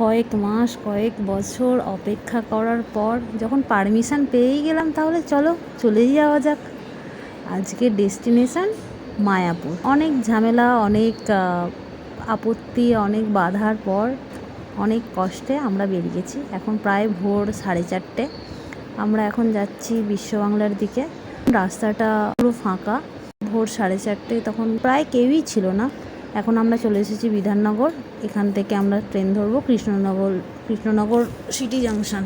কয়েক মাস কয়েক বছর অপেক্ষা করার পর যখন পারমিশন পেয়েই গেলাম, তাহলে চলো চলেই যাওয়া যাক। আজকের ডেস্টিনেশন মায়াপুর। অনেক ঝামেলা, অনেক আপত্তি, অনেক বাধার পর অনেক কষ্টে আমরা বেরিয়েছি। এখন প্রায় ভোর 4:30। আমরা এখন যাচ্ছি বিশ্ববাংলার দিকে। রাস্তাটা পুরো ফাঁকা। ভোর 4:30, তখন প্রায় কেউই ছিল না। এখন আমরা চলে এসেছি বিধাননগর। এখান থেকে আমরা ট্রেন ধরবো কৃষ্ণনগর সিটি জাংশন।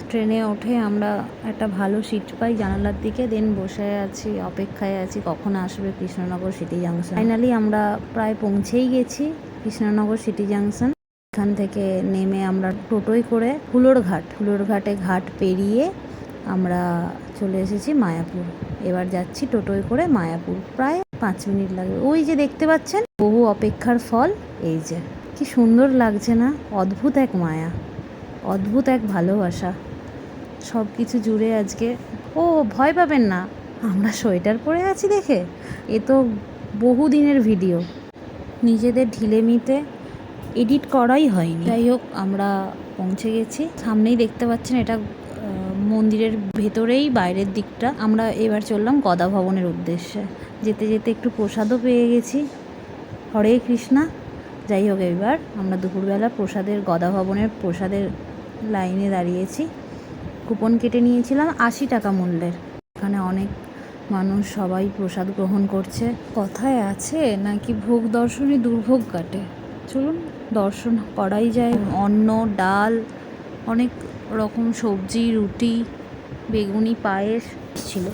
ট্রেনে উঠে আমরা একটা ভালো সিট পাই জানালার দিকে, দেন বসে আছি, অপেক্ষায় আছি কখন আসবে কৃষ্ণনগর সিটি জাংশন। ফাইনালি আমরা প্রায় পৌঁছেই গেছি কৃষ্ণনগর সিটি জাংশন। এখান থেকে নেমে আমরা টোটোয় করে হুলোরঘাটে ঘাট পেরিয়ে আমরা চলে এসেছি মায়াপুর। এবার যাচ্ছি টোটোয় করে মায়াপুর। প্রায় 5 মিনিট লাগবে। ওই যে দেখতে পাচ্ছেন, বহু অপেক্ষার ফল এই যে। কি সুন্দর লাগছে না? অদ্ভুত এক মায়া, অদ্ভুত এক ভালোবাসা, সব কিছু জুড়ে আজকে। ও ভয় পাবেন না, আমরা সোয়েটার পরে আছি দেখে। এ তো বহু দিনের ভিডিও, নিজেদের ঢিলেমিতে এডিট করাই হয়নি। যাই হোক, আমরা পৌঁছে গেছি। সামনেই দেখতে পাচ্ছেন, এটা মন্দিরের ভেতরেই বাইরের দিকটা। আমরা এবার চললাম গদা ভবনের উদ্দেশ্যে। যেতে যেতে একটু প্রসাদও পেয়ে গেছি। হরে কৃষ্ণা। যাই হোক, এবার আমরা দুপুরবেলা গদা ভবনের প্রসাদের লাইনে দাঁড়িয়েছি। কুপন কেটে নিয়েছিলাম 80 টাকা মূল্যের। এখানে অনেক মানুষ, সবাই প্রসাদ গ্রহণ করছে। কথায় আছে নাকি ভোগ দর্শনে দুর্ভোগ কাটে। চলুন দর্শন করাই যায়। অন্ন, ডাল, অনেক রকম সবজি, রুটি, বেগুনি, পায়েস ছিল।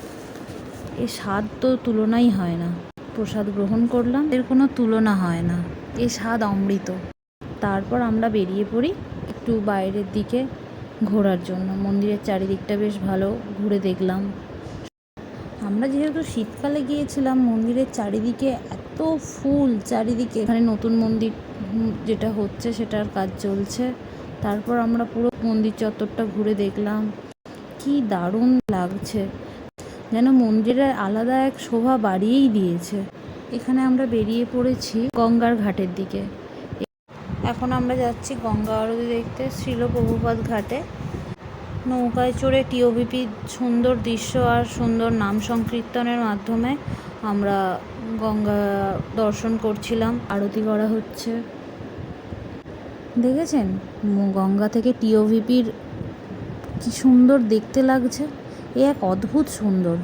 এর স্বাদ তো তুলনাই হয় না। প্রসাদ গ্রহণ করলাম, এর কোনো তুলনা হয় না। এ স্বাদ অমৃত। তারপর আমরা বেরিয়ে পড়ি একটু বাইরের দিকে ঘোরার জন্য। মন্দিরের চারিদিকটা বেশ ভালো ঘুরে দেখলাম। আমরা যেহেতু শীতকালে গিয়েছিলাম, মন্দিরের চারিদিকে এত ফুল চারিদিকে। এখানে নতুন মন্দির যেটা হচ্ছে সেটার কাজ চলছে। তারপর আমরা পুরো মন্দির চত্বরটা ঘুরে দেখলাম। কি দারুণ লাগছে, যেন মন্দিরের আলাদা এক শোভা বাড়িয়েই দিয়েছে। এখানে আমরা বেরিয়ে পড়েছি গঙ্গার ঘাটের দিকে। এখন আমরা যাচ্ছি গঙ্গা আরতি দেখতে শ্রীল প্রভুপাদ ঘাটে। নৌকায় চড়ে টিওভিপি সুন্দর দৃশ্য আর সুন্দর নাম সংকীর্তনের মাধ্যমে আমরা গঙ্গা দর্শন করছিলাম। আরতি করা হচ্ছে, দেখেছেন? গঙ্গা থেকে টিওভিপির কি সুন্দর দেখতে লাগছে। এ এক অদ্ভুত সুন্দর।